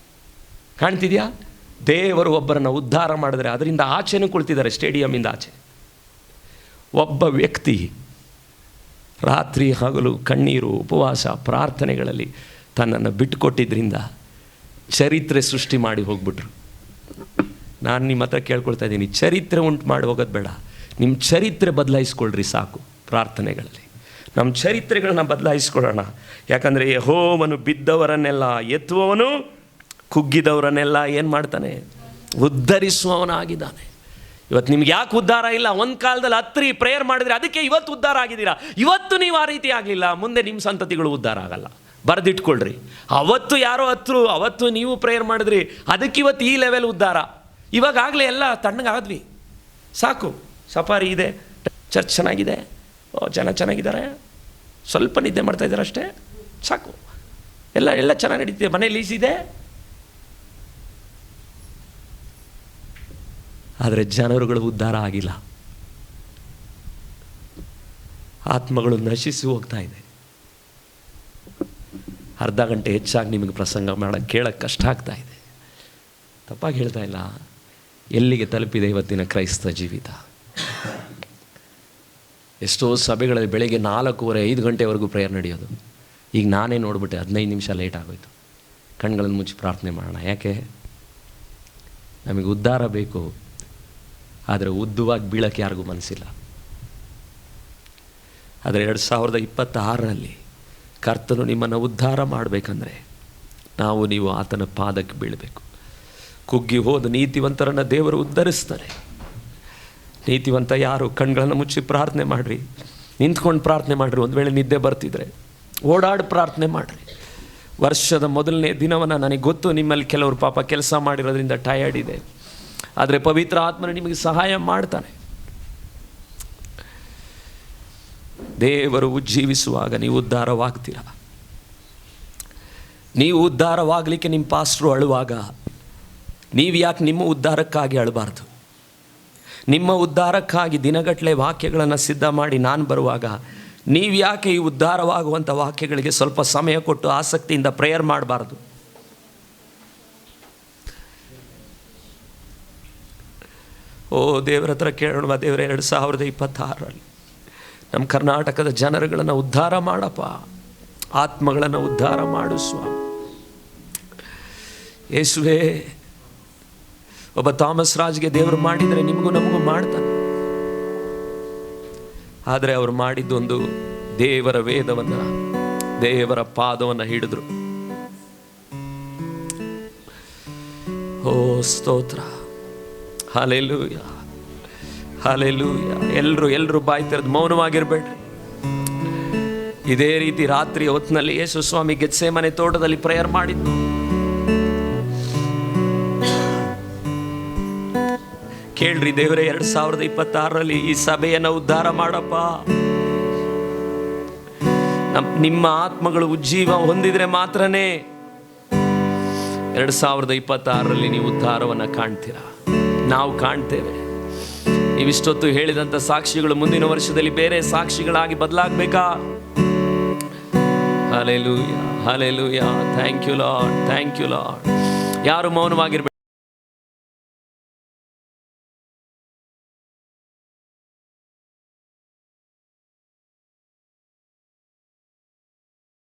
ಕಾಣ್ತಿದ್ಯಾ? ದೇವರು ಒಬ್ಬರನ್ನು ಉದ್ಧಾರ ಮಾಡಿದ್ರೆ ಅದರಿಂದ ಆಚೆನೂ ಕುಳಿತಿದ್ದಾರೆ, ಸ್ಟೇಡಿಯಮ್ಮಿಂದ ಆಚೆ. ಒಬ್ಬ ವ್ಯಕ್ತಿ ರಾತ್ರಿ ಹಗಲು ಕಣ್ಣೀರು, ಉಪವಾಸ, ಪ್ರಾರ್ಥನೆಗಳಲ್ಲಿ ತನ್ನನ್ನು ಬಿಟ್ಟುಕೊಟ್ಟಿದ್ದರಿಂದ ಚರಿತ್ರೆ ಸೃಷ್ಟಿ ಮಾಡಿ ಹೋಗ್ಬಿಟ್ರು. ನಾನು ನಿಮ್ಮ ಹತ್ರ ಕೇಳ್ಕೊಳ್ತಾ ಇದ್ದೀನಿ, ಚರಿತ್ರೆ ಉಂಟು ಮಾಡಿ ಹೋಗೋದು ಬೇಡ, ನಿಮ್ಮ ಚರಿತ್ರೆ ಬದಲಾಯಿಸ್ಕೊಳ್ರಿ ಸಾಕು. ಪ್ರಾರ್ಥನೆಗಳಲ್ಲಿ ನಮ್ಮ ಚರಿತ್ರೆಗಳನ್ನ ಬದಲಾಯಿಸ್ಕೊಳ್ಳೋಣ. ಯಾಕಂದರೆ ಯೆಹೋವನು ಬಿದ್ದವರನ್ನೆಲ್ಲ ಎತ್ತುವವನು, ಕುಗ್ಗಿದವರನ್ನೆಲ್ಲ ಏನು ಮಾಡ್ತಾನೆ? ಉದ್ಧರಿಸುವವನಾಗಿದ್ದಾನೆ. ಇವತ್ತು ನಿಮ್ಗೆ ಯಾಕೆ ಉದ್ಧಾರ ಇಲ್ಲ? ಒಂದು ಕಾಲದಲ್ಲಿ ಹತ್ರಿ ಪ್ರೇಯರ್ ಮಾಡಿದರೆ ಅದಕ್ಕೆ ಇವತ್ತು ಉದ್ಧಾರ ಆಗಿದ್ದೀರಾ. ಇವತ್ತು ನೀವು ಆ ರೀತಿ ಆಗಲಿಲ್ಲ, ಮುಂದೆ ನಿಮ್ಮ ಸಂತತಿಗಳು ಉದ್ಧಾರ ಆಗಲ್ಲ. ಬರೆದಿಟ್ಕೊಳ್ರಿ. ಅವತ್ತು ಯಾರೋ ಹತ್ರು, ಅವತ್ತು ನೀವು ಪ್ರೇಯರ್ ಮಾಡಿದ್ರಿ, ಅದಕ್ಕೆ ಇವತ್ತು ಈ ಲೆವೆಲ್ ಉದ್ಧಾರ. ಇವಾಗಲೇ ಎಲ್ಲ ತಣ್ಣಗಾದ್ವಿ, ಸಾಕು. ಸಫಾರಿ ಇದೆ, ಚರ್ಚ್ ಚೆನ್ನಾಗಿದೆ, ಜನ ಚೆನ್ನಾಗಿದ್ದಾರೆ, ಸ್ವಲ್ಪ ನಿದ್ದೆ ಮಾಡ್ತಾಯಿದ್ದಾರೆ ಅಷ್ಟೇ, ಸಾಕು. ಎಲ್ಲ ಚೆನ್ನಾಗಿ ನಡೀತಿದೆ, ಮನೇಲಿ ಈಸಿದೆ. ಆದರೆ ಜನರುಗಳು ಉದ್ಧಾರ ಆಗಿಲ್ಲ. ಆತ್ಮಗಳು ನಶಿಸಿ ಹೋಗ್ತಾ ಇದೆ. ಅರ್ಧ ಗಂಟೆ ಹೆಚ್ಚಾಗಿ ನಿಮಗೆ ಪ್ರಸಂಗ ಮಾಡೋಕ್ಕೆ ಕೇಳೋಕ್ಕೆ ಕಷ್ಟ ಆಗ್ತಾ ಇದೆ. ತಪ್ಪಾಗಿ ಹೇಳ್ತಾ ಇಲ್ಲ. ಎಲ್ಲಿಗೆ ತಲುಪಿದೆ ಇವತ್ತಿನ ಕ್ರೈಸ್ತ ಜೀವಿತ? ಎಷ್ಟೋ ಸಭೆಗಳಲ್ಲಿ ಬೆಳಗ್ಗೆ 4:15, 5 ಗಂಟೆವರೆಗೂ ಪ್ರೇಯರ್ ನಡೆಯೋದು. ಈಗ ನಾನೇ ನೋಡಿಬಿಟ್ಟೆ, 15 ನಿಮಿಷ ಲೇಟ್ ಆಗೋಯ್ತು. ಕಣ್ಗಳನ್ನು ಮುಚ್ಚಿ ಪ್ರಾರ್ಥನೆ ಮಾಡೋಣ. ಯಾಕೆ? ನಮಗೆ ಉದ್ಧಾರ ಬೇಕು, ಆದರೆ ಉದ್ದುವಾಗಿ ಬೀಳಕ್ಕೆ ಯಾರಿಗೂ ಮನಸ್ಸಿಲ್ಲ. ಆದರೆ 2026ರಲ್ಲಿ ಕರ್ತನು ನಿಮ್ಮನ್ನು ಉದ್ಧಾರ ಮಾಡಬೇಕಂದ್ರೆ ನೀವು ಆತನ ಪಾದಕ್ಕೆ ಬೀಳಬೇಕು. ಕುಗ್ಗಿ ಹೋದ ನೀತಿವಂತರನ್ನು ದೇವರು ಉದ್ಧರಿಸ್ತಾರೆ. ನೀತಿವಂತ ಯಾರು? ಕಣ್ಗಳನ್ನು ಮುಚ್ಚಿ ಪ್ರಾರ್ಥನೆ ಮಾಡಿರಿ, ನಿಂತ್ಕೊಂಡು ಪ್ರಾರ್ಥನೆ ಮಾಡಿರಿ. ಒಂದು ವೇಳೆ ನಿದ್ದೆ ಬರ್ತಿದ್ರೆ ಓಡಾಡಿ ಪ್ರಾರ್ಥನೆ ಮಾಡಿರಿ. ವರ್ಷದ ಮೊದಲನೇ ದಿನವನ್ನು ನನಗೆ ಗೊತ್ತು, ನಿಮ್ಮಲ್ಲಿ ಕೆಲವರು ಪಾಪ ಕೆಲಸ ಮಾಡಿರೋದ್ರಿಂದ ಟಯರ್ಡ್ ಇದೆ, ಆದರೆ ಪವಿತ್ರ ಆತ್ಮನು ನಿಮಗೆ ಸಹಾಯ ಮಾಡ್ತಾನೆ. ದೇವರು ಉಜ್ಜೀವಿಸುವಾಗ ನೀವು ಉದ್ಧಾರವಾಗ್ತೀರ. ನೀವು ಉದ್ಧಾರವಾಗಲಿಕ್ಕೆ ನಿಮ್ಮ ಪಾಸ್ಟ್ರು ಅಳುವಾಗ ನೀವು ಯಾಕೆ ನಿಮ್ಮ ಉದ್ಧಾರಕ್ಕಾಗಿ ಅಳಬಾರ್ದು? ನಿಮ್ಮ ಉದ್ಧಾರಕ್ಕಾಗಿ ದಿನಗಟ್ಟಲೆ ವಾಕ್ಯಗಳನ್ನು ಸಿದ್ಧ ಮಾಡಿ ನಾನು ಬರುವಾಗ ನೀವು ಯಾಕೆ ಈ ಉದ್ಧಾರವಾಗುವಂಥ ವಾಕ್ಯಗಳಿಗೆ ಸ್ವಲ್ಪ ಸಮಯ ಕೊಟ್ಟು ಆಸಕ್ತಿಯಿಂದ ಪ್ರೇಯರ್ ಮಾಡಬಾರ್ದು? ಓ ದೇವರ ಹತ್ರ ಕೇಳೋಣ, ದೇವರೇ 2026ರಲ್ಲಿ ನಮ್ಮ ಕರ್ನಾಟಕದ ಜನರುಗಳನ್ನು ಉದ್ಧಾರ ಮಾಡಪ್ಪ, ಆತ್ಮಗಳನ್ನು ಉದ್ಧಾರ ಮಾಡು ಸ್ವಾಮಿ. ಯೇಸುವೇ, ಒಬ್ಬ ಥಾಮಸ್ ರಾಜ್ಗೆ ದೇವರು ಮಾಡಿದರೆ ನಿಮಗೂ ನಮಗೂ ಮಾಡ್ತಾನೆ. ಆದರೆ ಅವರು ಮಾಡಿದ್ದೊಂದು, ದೇವರ ವೇದವನ್ನು, ದೇವರ ಪಾದವನ್ನು ಹಿಡಿದ್ರು. ಓ ಸ್ತೋತ್ರ, ಹಲ್ಲೆಲೂಯಾ, ಹಲ್ಲೆಲೂಯಾ. ಎಲ್ಲರೂ ಬಾಯಿ ತೆರೆದು ಮೌನವಾಗಿರಬೇಡ್ರಿ. ಇದೇ ರೀತಿ ರಾತ್ರಿ ಹೊತ್ತಿನಲ್ಲಿ ಯೇಸು ಸ್ವಾಮಿ ಗೆತ್ಸೆಮನೆ ತೋಟದಲ್ಲಿ ಪ್ರೇಯರ್ ಮಾಡಿದ್ದು. ಕೇಳ್ರಿ, ದೇವರೇ 2026ರಲ್ಲಿ ಈ ಸಭೆಯನ್ನು ಉದ್ಧಾರ ಮಾಡಪ್ಪ. ನಿಮ್ಮ ಆತ್ಮಗಳು ಉಜ್ಜೀವ ಹೊಂದಿದ್ರೆ ಮಾತ್ರನೇ 2026ರಲ್ಲಿ ನೀವು ಉದ್ಧಾರವನ್ನು ಕಾಣ್ತೀರಾ. ನಾವು ಕಾಣ್ತೇವೆ. ನೀವಿಷ್ಟೊತ್ತು ಹೇಳಿದಂಥ ಸಾಕ್ಷಿಗಳು ಮುಂದಿನ ವರ್ಷದಲ್ಲಿ ಬೇರೆ ಸಾಕ್ಷಿಗಳಾಗಿ ಬದಲಾಗಬೇಕಾ? Hallelujah, hallelujah. Thank you lord, thank you lord. ಯಾರು ಮೌನವಾಗಿರ್ಬೇಕು.